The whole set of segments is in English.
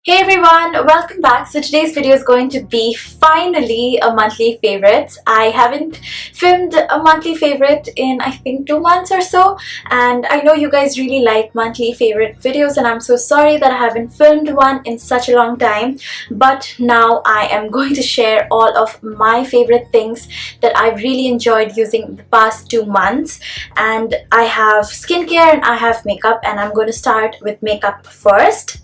Hey everyone, welcome back. So today's video is going to be finally a monthly favorites. I haven't filmed a monthly favorite in I think 2 months or so, and I know you guys really like monthly favorite videos, and I'm so sorry that I haven't filmed one in such a long time. But now I am going to share all of my favorite things that I've really enjoyed using the past 2 months. And I have skincare and I have makeup, and I'm going to start with makeup first.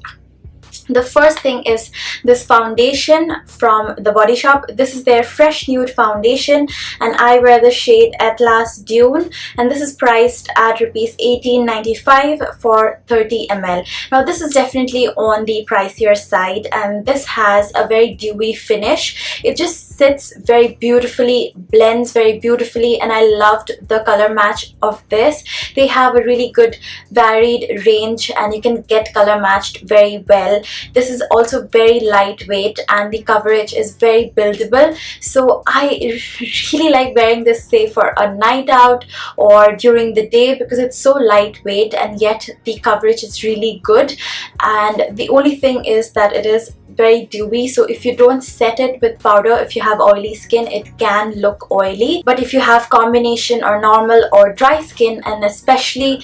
The first thing is this foundation from the Body Shop. This is their Fresh Nude foundation, and I wear the shade Atlas Dune, and this is priced at rupees 18.95 for 30 ml. Now this is definitely on the pricier side, and this has a very dewy finish. It just sits very beautifully, blends very beautifully, and I loved the color match of this. They have a really good varied range, and you can get color matched very well. This is also very lightweight, and the coverage is very buildable, so I really like wearing this, say, for a night out or during the day, because it's so lightweight and yet the coverage is really good. And the only thing is that it is very dewy, so if you don't set it with powder, if you have oily skin, it can look oily. But if you have combination or normal or dry skin, and especially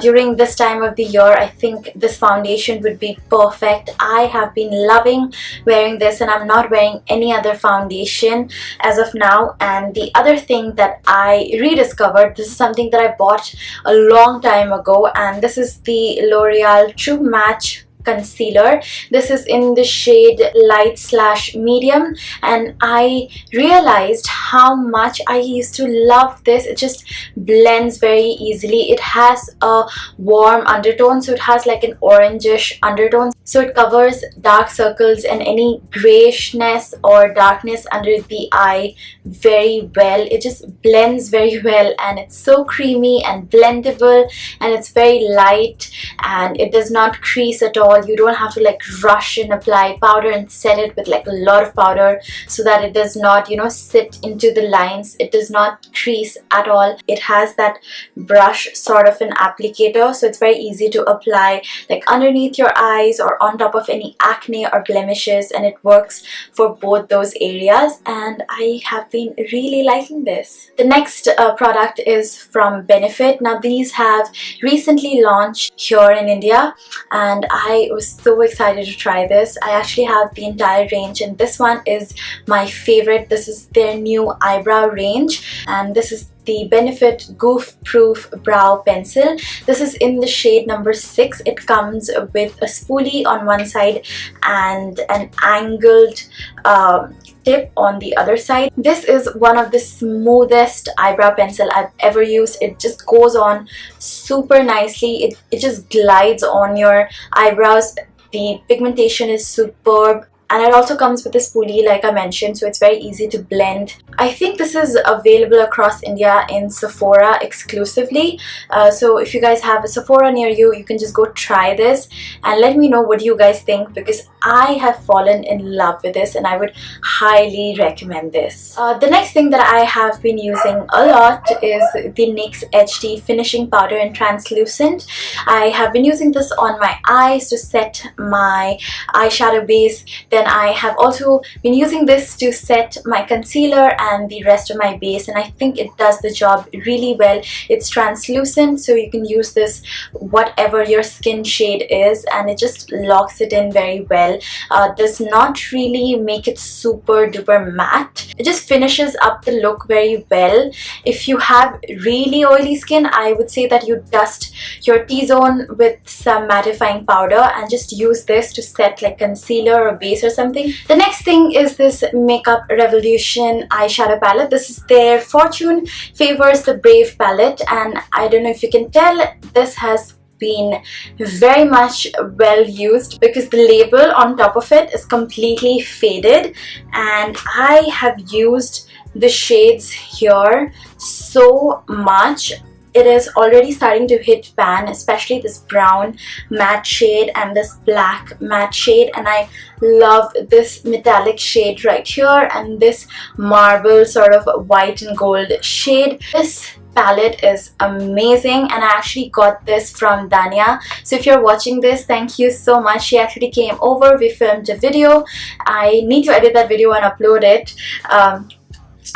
during this time of the year, I think this foundation would be perfect. I have been loving wearing this, and I'm not wearing any other foundation as of now. And the other thing that I rediscovered, this is something that I bought a long time ago, and this is the L'Oreal True Match concealer. This is in the shade light/medium, and I realized how much I used to love this. It just blends very easily. It has a warm undertone, so it has like an orangish undertone, so it covers dark circles and any grayishness or darkness under the eye very well. It just blends very well, and it's so creamy and blendable, and it's very light, and it does not crease at all. You don't have to like rush and apply powder and set it with like a lot of powder so that it does not, sit into the lines. It does not crease at all. It has that brush sort of an applicator, so it's very easy to apply like underneath your eyes or on top of any acne or blemishes, and it works for both those areas, and I have been really liking this. The next product is from Benefit. Now these have recently launched here in India, and I was so excited to try this. I actually have the entire range, and this one is my favorite. This is their new eyebrow range, and this is the Benefit Goof Proof Brow Pencil. This is in the shade number 6. It comes with a spoolie on one side and an angled tip on the other side. This is one of the smoothest eyebrow pencil I've ever used. It just goes on super nicely. It just glides on your eyebrows. The pigmentation is superb, and it also comes with a spoolie like I mentioned, so it's very easy to blend. I think this is available across India in Sephora exclusively, so if you guys have a Sephora near you, you can just go try this and let me know what you guys think, because I have fallen in love with this and I would highly recommend this. The next thing that I have been using a lot is the NYX HD Finishing Powder in Translucent. I have been using this on my eyes to set my eyeshadow base. Then I have also been using this to set my concealer and the rest of my base, and I think it does the job really well. It's translucent, so you can use this whatever your skin shade is, and it just locks it in very well. Does not really make it super duper matte. It just finishes up the look very well. If you have really oily skin, I would say that you dust your T-zone with some mattifying powder and just use this to set like concealer or base or something. The next thing is this Makeup Revolution eyeshadow palette. This is their Fortune Favors the Brave palette, and I don't know if you can tell, this has been very much well used because the label on top of it is completely faded, and I have used the shades here so much. it is already starting to hit pan, especially this brown matte shade and this black matte shade, and I love this metallic shade right here and this marble sort of white and gold shade. This palette is amazing, and I actually got this from Dania. So if you're watching this, thank you so much. She actually came over, we filmed a video. I need to edit that video and upload it.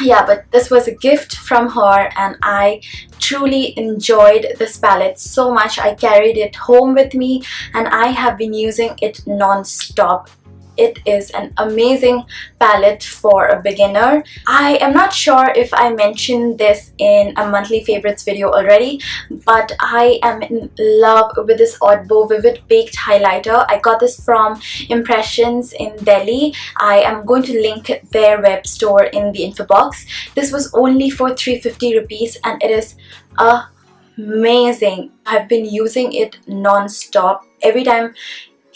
Yeah, but this was a gift from her, and I truly enjoyed this palette so much. I carried it home with me and I have been using it non-stop. It is an amazing palette for a beginner. I am not sure if I mentioned this in a monthly favorites video already, but I am in love with this Oddbow Vivid Baked Highlighter. I got this from Impressions in Delhi. I am going to link their web store in the info box. This was only for 350 rupees and it is amazing. I've been using it non-stop. Every time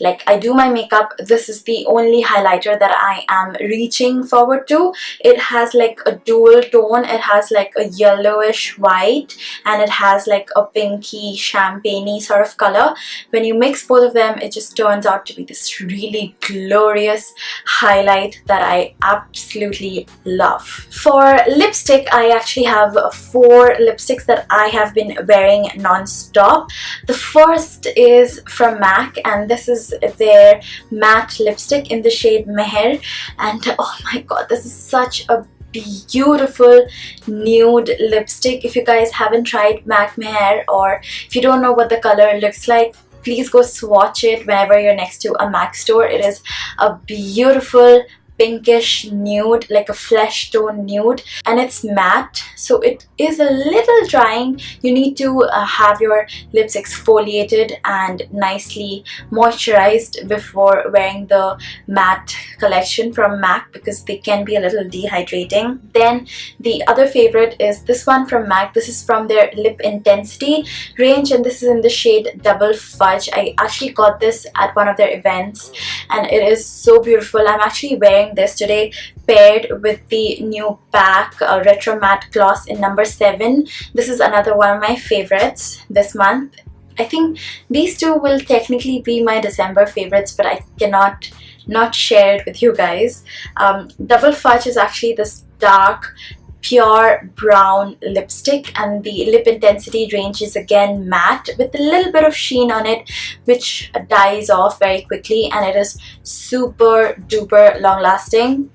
like I do my makeup, this is the only highlighter that I am reaching forward to. It has like a dual tone. It has like a yellowish white and it has like a pinky champagne-y sort of color. When you mix both of them, it just turns out to be this really glorious highlight that I absolutely love. For lipstick, I actually have 4 lipsticks that I have been wearing non-stop. The first is from MAC, and this is their matte lipstick in the shade Meher, and oh my god, this is such a beautiful nude lipstick. If you guys haven't tried MAC Meher, or if you don't know what the color looks like, please go swatch it whenever you're next to a MAC store. It is a beautiful pinkish nude, like a flesh tone nude, and it's matte, so it is a little drying. You need to have your lips exfoliated and nicely moisturized before wearing the matte collection from MAC, because they can be a little dehydrating. Then the other favorite is this one from MAC. This is from their Lip Intensity range, and this is in the shade Double Fudge. I actually got this at one of their events and it is so beautiful. I'm actually wearing this today paired with the new pack Retro Matte Gloss in number 7. This is another one of my favorites this month. I think these two will technically be my December favorites, but I cannot not share it with you guys. Double Fudge is actually this dark pure brown lipstick, and the Lip Intensity range is again matte with a little bit of sheen on it, which dies off very quickly, and it is super duper long lasting.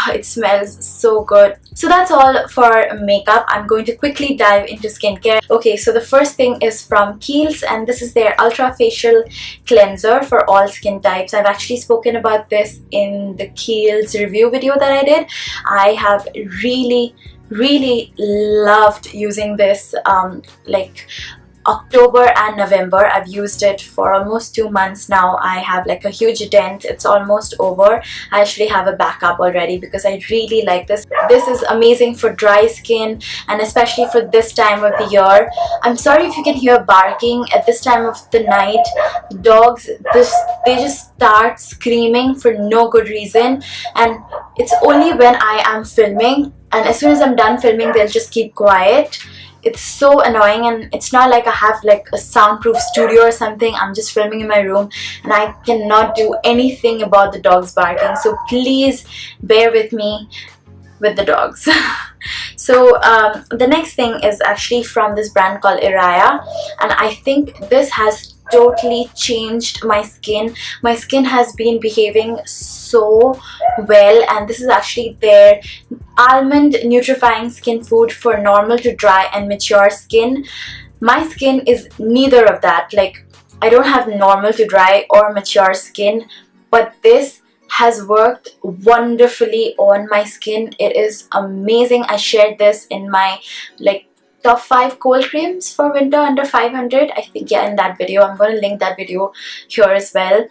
It smells so good. So that's all for makeup. I'm going to quickly dive into skincare. Okay, so the first thing is from Kiehl's, and this is their Ultra Facial Cleanser for all skin types. I've actually spoken about this in the Kiehl's review video that I did. I have really loved using this like October and November. I've used it for almost 2 months now. I have like a huge dent. It's almost over. I actually have a backup already because I really like this. This is amazing for dry skin, and especially for this time of the year. I'm sorry if you can hear barking at this time of the night. Dogs, they just start screaming for no good reason, and it's only when I am filming, and as soon as I'm done filming, they'll just keep quiet. It's so annoying, and it's not like I have like a soundproof studio or something. I'm just filming in my room and I cannot do anything about the dogs barking, so please bear with me with the dogs. So the next thing is actually from this brand called Iraya, and I think this has totally changed my skin. My skin has been behaving so well, and this is actually their almond nutrifying skin food for normal to dry and mature skin. My skin is neither of that. Like, I don't have normal to dry or mature skin, but this has worked wonderfully on my skin. It is amazing. I shared this in my like top 5 cold creams for winter under 500, I think. Yeah, in that video. I'm going to link that video here as well.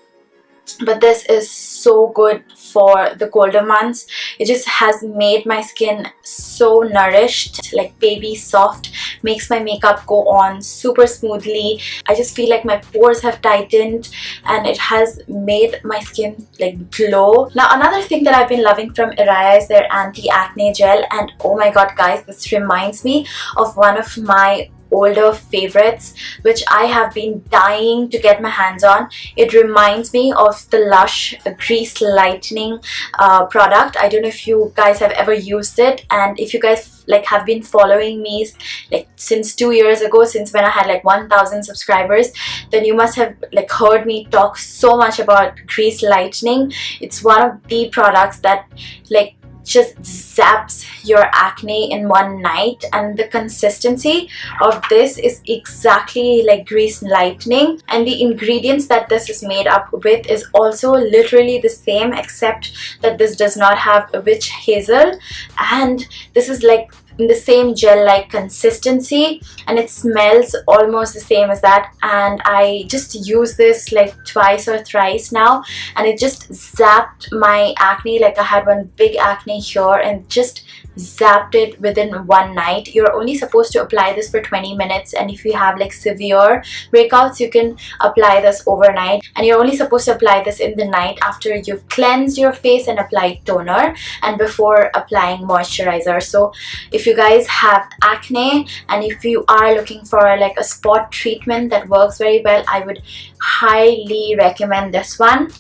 But this is so good for the colder months. It just has made my skin so nourished, like baby soft, makes my makeup go on super smoothly. I just feel like my pores have tightened, and it has made my skin like glow. Now another thing that I've been loving from Iraya is their anti-acne gel, and oh my god guys, this reminds me of one of my older favorites which I have been dying to get my hands on. It reminds me of the Lush Grease Lightening product. I don't know if you guys have ever used it, and if you guys like have been following me like since 2 years ago, since when I had like 1,000 subscribers, then you must have like heard me talk so much about Grease Lightening. It's one of the products that like just zaps your acne in one night, and the consistency of this is exactly like Grease Lightening, and the ingredients that this is made up with is also literally the same, except that this does not have a witch hazel, and this is like in the same gel-like consistency, and it smells almost the same as that. And I just use this like twice or thrice now, and it just zapped my acne. Like I had one big acne here and just zapped it within one night. You're only supposed to apply this for 20 minutes, and if you have like severe breakouts, you can apply this overnight, and you're only supposed to apply this in the night after you've cleansed your face and applied toner and before applying moisturizer. So if you guys have acne and if you are looking for like a spot treatment that works very well, I would highly recommend this one.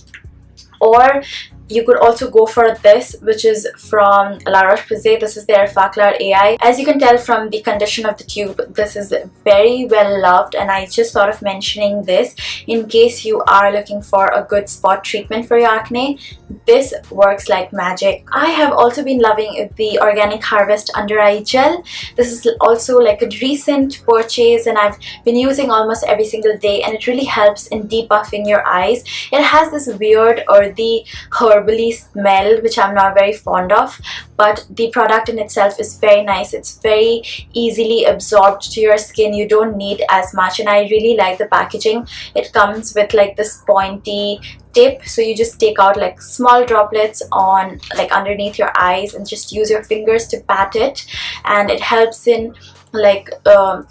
Or you could also go for this, which is from La Roche-Posay. This is their Faclar AI. As you can tell from the condition of the tube, this is very well loved, and I just thought of mentioning this in case you are looking for a good spot treatment for your acne. This works like magic. I have also been loving the Organic Harvest Under Eye Gel. This is also like a recent purchase, and I've been using almost every single day, and it really helps in depuffing your eyes. It has this weird earthy herbally smell which I'm not very fond of, but the product in itself is very nice. It's very easily absorbed to your skin. You don't need as much, and I really like the packaging. It comes with like this pointy tip, so you just take out like small droplets on like underneath your eyes and just use your fingers to pat it, and it helps in like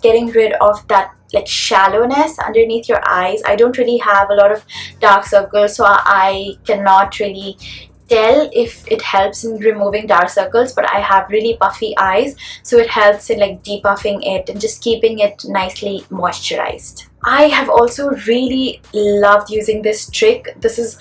getting rid of that like shallowness underneath your eyes. I don't really have a lot of dark circles, so I cannot really tell if it helps in removing dark circles, but I have really puffy eyes, so it helps in like depuffing it and just keeping it nicely moisturized. I have also really loved using this trick. This is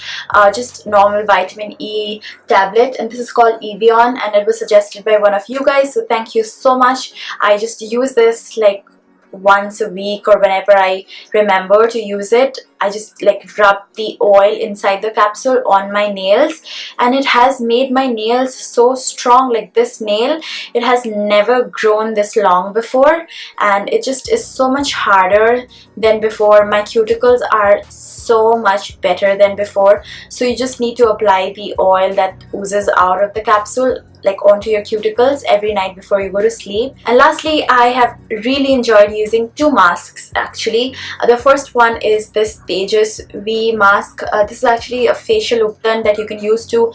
just normal vitamin E tablet, and this is called Evian, and it was suggested by one of you guys, so thank you so much. I just use this like once a week or whenever I remember to use it. I just like rub the oil inside the capsule on my nails, and it has made my nails so strong. Like this nail, it has never grown this long before, and it just is so much harder than before. My cuticles are so much better than before, so you just need to apply the oil that oozes out of the capsule like onto your cuticles every night before you go to sleep. And lastly, I have really enjoyed using two masks actually. The first one is this Tejas V mask. This is actually a facial uptan that you can use to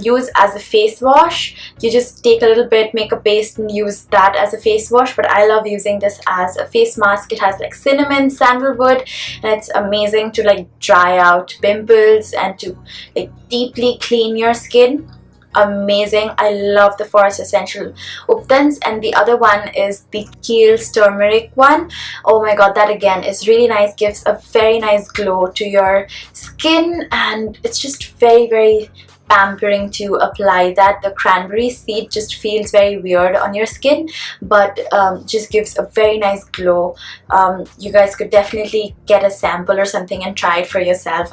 use as a face wash. You just take a little bit, make a paste and use that as a face wash, but I love using this as a face mask. It has like cinnamon, sandalwood, and it's amazing to like dry out pimples and to like deeply clean your skin. Amazing. I love the Forest Essential Uptans, and the other one is the Kiehl's turmeric one. Oh my god, that again is really nice, gives a very nice glow to your skin, and it's just very pampering to apply that. The cranberry seed just feels very weird on your skin, but just gives a very nice glow. You guys could definitely get a sample or something and try it for yourself.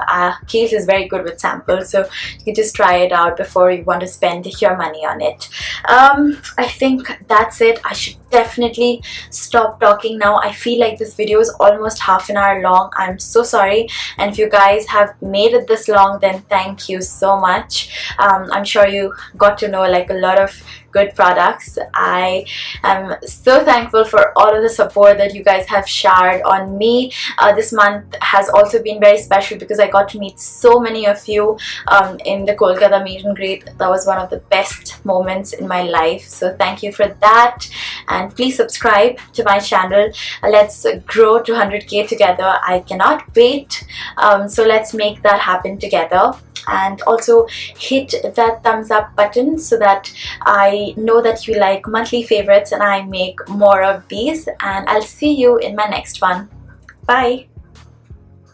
Kiehl's is very good with samples, so you can just try it out before you want to spend your money on it. I think that's it. I should definitely stop talking now. I feel like this video is almost half an hour long. I'm so sorry, and if you guys have made it this long, then thank you so much. I'm sure you got to know like a lot of good products. I am so thankful for all of the support that you guys have shared on me. This month has also been very special because I got to meet so many of you in the Kolkata meet and greet. That was one of the best moments in my life, so thank you for that, and please subscribe to my channel. Let's grow to 100k together. I cannot wait, so let's make that happen together. and also hit that thumbs up button so that I know that you like monthly favorites and I make more of these. And I'll see you in my next one. Bye!